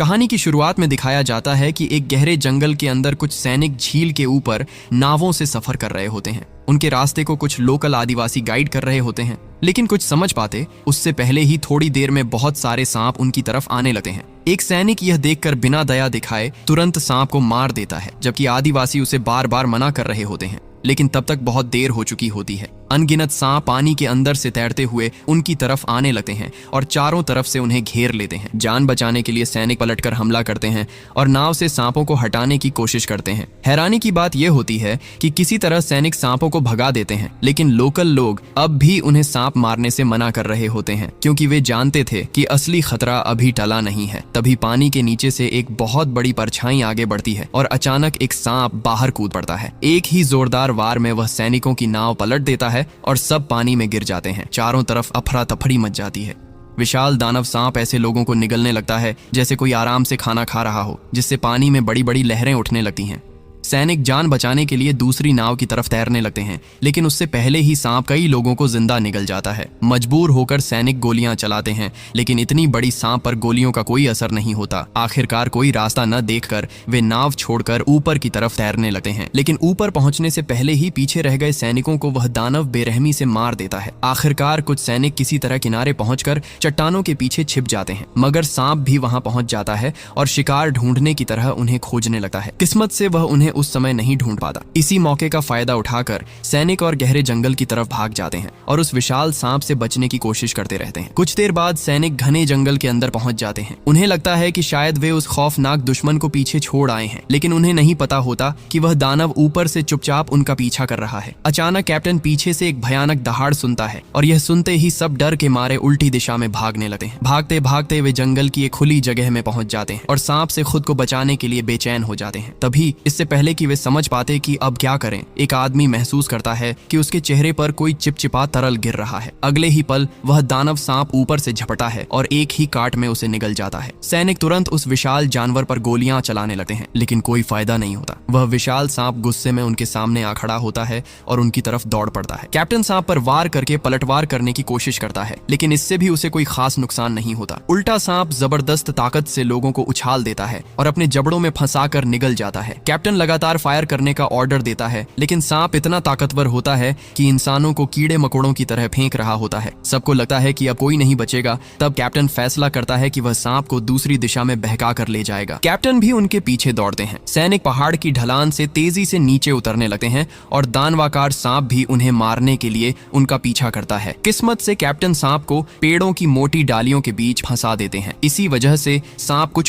कहानी की शुरुआत में दिखाया जाता है कि एक गहरे जंगल के अंदर कुछ सैनिक झील के ऊपर नावों से सफर कर रहे होते हैं। उनके रास्ते को कुछ लोकल आदिवासी गाइड कर रहे होते हैं, लेकिन कुछ समझ पाते उससे पहले ही थोड़ी देर में बहुत सारे सांप उनकी तरफ आने लगते हैं। एक सैनिक यह देखकर बिना दया दिखाए तुरंत सांप को मार देता है, जबकि आदिवासी उसे बार बार मना कर रहे होते हैं, लेकिन तब तक बहुत देर हो चुकी होती है। अनगिनत सांप पानी के अंदर से तैरते हुए उनकी तरफ आने लगते हैं और चारों तरफ से उन्हें घेर लेते हैं। जान बचाने के लिए सैनिक पलटकर हमला करते हैं और नाव से सांपों को हटाने की कोशिश करते हैं। हैरानी की बात यह होती है कि किसी तरह सैनिक सांपों को भगा देते हैं, लेकिन लोकल लोग अब भी उन्हें सांप मारने से मना कर रहे होते हैं, क्योंकि वे जानते थे कि असली खतरा अभी टला नहीं है। तभी पानी के नीचे से एक बहुत बड़ी परछाई आगे बढ़ती है और अचानक एक सांप बाहर कूद पड़ता है। एक ही जोरदार वार में वह सैनिकों की नाव पलट देता है और सब पानी में गिर जाते हैं। चारों तरफ अफरा तफरी मच जाती है। विशाल दानव सांप ऐसे लोगों को निगलने लगता है जैसे कोई आराम से खाना खा रहा हो, जिससे पानी में बड़ी बड़ी लहरें उठने लगती हैं। सैनिक जान बचाने के लिए दूसरी नाव की तरफ तैरने लगते हैं, लेकिन उससे पहले ही सांप कई लोगों को जिंदा निगल जाता है। मजबूर होकर सैनिक गोलियां चलाते हैं, लेकिन इतनी बड़ी सांप पर गोलियों का कोई असर नहीं होता। आखिरकार कोई रास्ता न देखकर वे नाव छोड़कर ऊपर की तरफ तैरने लगते हैं, लेकिन ऊपर पहुंचने से पहले ही पीछे रह गए सैनिकों को वह दानव बेरहमी से मार देता है। आखिरकार कुछ सैनिक किसी तरह किनारे पहुंचकर चट्टानों के पीछे छिप जाते हैं, मगर सांप भी वहां पहुंच जाता है और शिकार ढूंढने की तरह उन्हें खोजने लगता है। किस्मत से वह उन्हें उस समय नहीं ढूंढ पाता। इसी मौके का फायदा उठाकर सैनिक और गहरे जंगल की तरफ भाग जाते हैं और उस विशाल सांप से बचने की कोशिश करते रहते हैं। कुछ देर बाद सैनिक घने जंगल के अंदर पहुंच जाते हैं। उन्हें लगता है कि शायद वे उस खौफनाक दुश्मन को पीछे छोड़ आए हैं, लेकिन उन्हें नहीं पता होता कि वह दानव ऊपर से चुपचाप उनका पीछा कर रहा है। अचानक कैप्टन पीछे से एक भयानक दहाड़ सुनता है और यह सुनते ही सब डर के मारे उल्टी दिशा में भागने लगते हैं। भागते भागते वे जंगल की एक खुली जगह में पहुंच जाते हैं और सांप से खुद को बचाने के लिए बेचैन हो जाते हैं। तभी इससे पहले कि वे समझ पाते कि अब क्या करें, एक आदमी महसूस करता है कि उसके चेहरे पर कोई चिपचिपा तरल गिर रहा है। अगले ही पल वह दानव सांप ऊपर से झपटा है और एक ही काट में उसे निगल जाता है। सैनिक तुरंत उस विशाल जानवर पर गोलियां चलाने लगते हैं, लेकिन कोई फायदा नहीं होता। वह विशाल सांप गुस्से में उनके सामने आ खड़ा होता है और उनकी तरफ दौड़ पड़ता है। कैप्टन सांप पर वार करके पलटवार करने की कोशिश करता है, लेकिन इससे भी उसे कोई खास नुकसान नहीं होता। उल्टा सांप जबरदस्त ताकत से लोगों को उछाल देता है और अपने जबड़ों में फंसाकर निगल जाता है। कैप्टन लगातार फायर करने का ऑर्डर देता है, लेकिन सांप इतना ताकतवर होता है कि इंसानों को कीड़े मकोड़ों की तरह फेंक रहा होता है। सबको लगता है कि अब कोई नहीं बचेगा। तब कैप्टन फैसला करता है कि वह सांप को दूसरी दिशा में बहका कर ले जाएगा। कैप्टन भी उनके पीछे दौड़ते हैं। सैनिक पहाड़ की ढलान से तेजी से नीचे उतरने लगते हैं और दानवाकार सांप भी उन्हें मारने के लिए उनका पीछा करता है। किस्मत से कैप्टन सांप को पेड़ों की मोटी डालियों के बीच फंसा देते हैं। इसी वजह से सांप कुछ